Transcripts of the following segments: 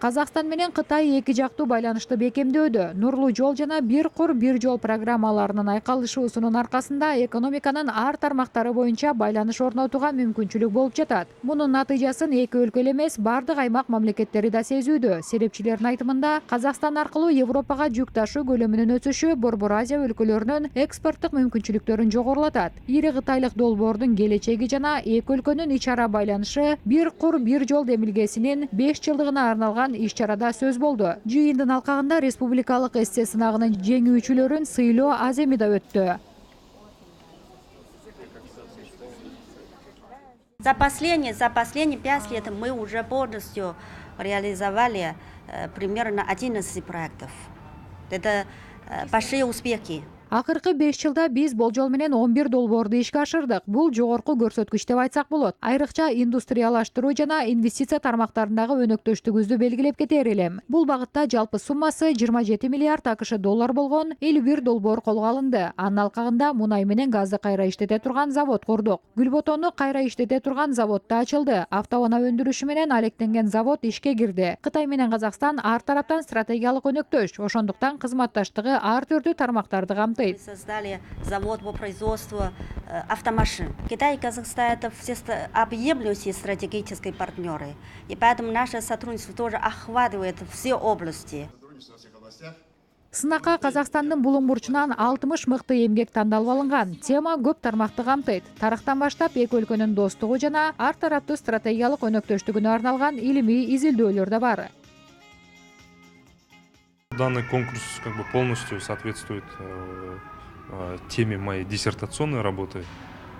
Казакстан менен Кытай эки жактуу байланышты бекемдөөдө. Нурлуу жол жана бир кур бир жол программаларынын айкалышуусунун аркасында экономиканын ар тармактары боюнча байланыш орнотууга мүмкүнчүлүк болуп жатат. Мунун натыйжасын эки өлкө эле эмес, бардык аймак мамлекеттери да сезүүдө. Серепчилердин айтымында, Казакстан аркылуу Европага жүк ташуу көлөмүнүн өсүшү Борбор Азия өлкөлөрүнүн экспорттук мүмкүнчүлүктөрүн жогорулатат. Ири кытайлык долбоордун келечеги жана эки өлкөнүн ич ара байланышы бир кур бир жол демилгесинин 5 жылдыгына арналган иш-чарада сөз болду. Жыйындын алкагында республикалык эссе сынагынын жеңүүчүлөрүн сыйлоо Аземида өттү. За последние 5 лет мы уже полностью реализовали примерно 11 проектов. Это большие успехи. Акыркы 5 жылда биз болжол менен 11 долбоорду ишке ашырдык. Бул жогорку көрсөткүч деп айтсак болот. Айрыкча индустриялаштыруу жана инвестиция тармактарындагы өнөктөштүгүбүздү белгилеп кетер элем. Бул багытта жалпы суммасы 27 миллиард АКШ доллар болгон 51 долбоор колго алынды. Анын алкагында мунай менен газды кайра иштете турган завод курдук. Гүлботону кайра иштете турган завод да ачылды. Автоунаа өндүрүшү менен алектенген завод ишке кирди. Кытай менен Казакстан ар тараптан стратегиялык өнөктөш, ошондуктан кызматташтыгы ар түрдүү тармактарды камтыйт. Мы создали завод по производству автомашин. Китай и Казахстан — это все объемлющие стратегические партнеры. И поэтому наше сотрудничество тоже охватывает все области. Сынакка Казакстандын булуң бурчунан 60 мыкты эмгек тандалып алынган. Тема көп тармакты камтыйт. Тарыхтан баштап эки өлкөнүн достугу жана ар тараптуу стратегиялык өнөктөштүгүнө арналган илимий изилдөөлөр да бар. Данный конкурс полностью соответствует теме моей диссертационной работы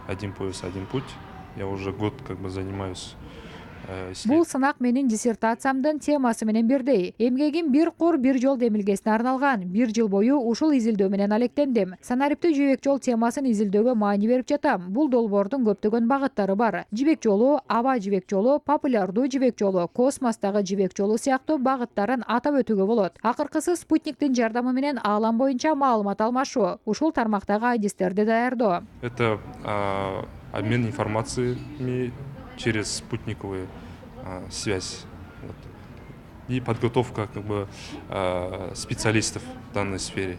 «Один пояс, один путь». Я уже год занимаюсь. Бул сынак менин диссертациямдын темасы менен бирдей. Эмгегим бир кур бир жол демилгесине арналган. 1 жыл бою ушул изилдөө менен алектендим. Санариптүү жибек жол темасын изилдөөгө маани берип жатам. Бул долбоордун көптөгөн багыттары бар. Жибек жолу, аба жибек жолу, популярдуу жибек жолу, космостогу жибек жолу сыяктуу багыттарын атап өтүүгө болот. Акыркысы спутниктин жардамы менен аалам боюнча маалымат алмашуу. Ушул тармактагы айдистерди даярдоо. Это обмен информациями через спутниковую связь и подготовка специалистов в данной сфере.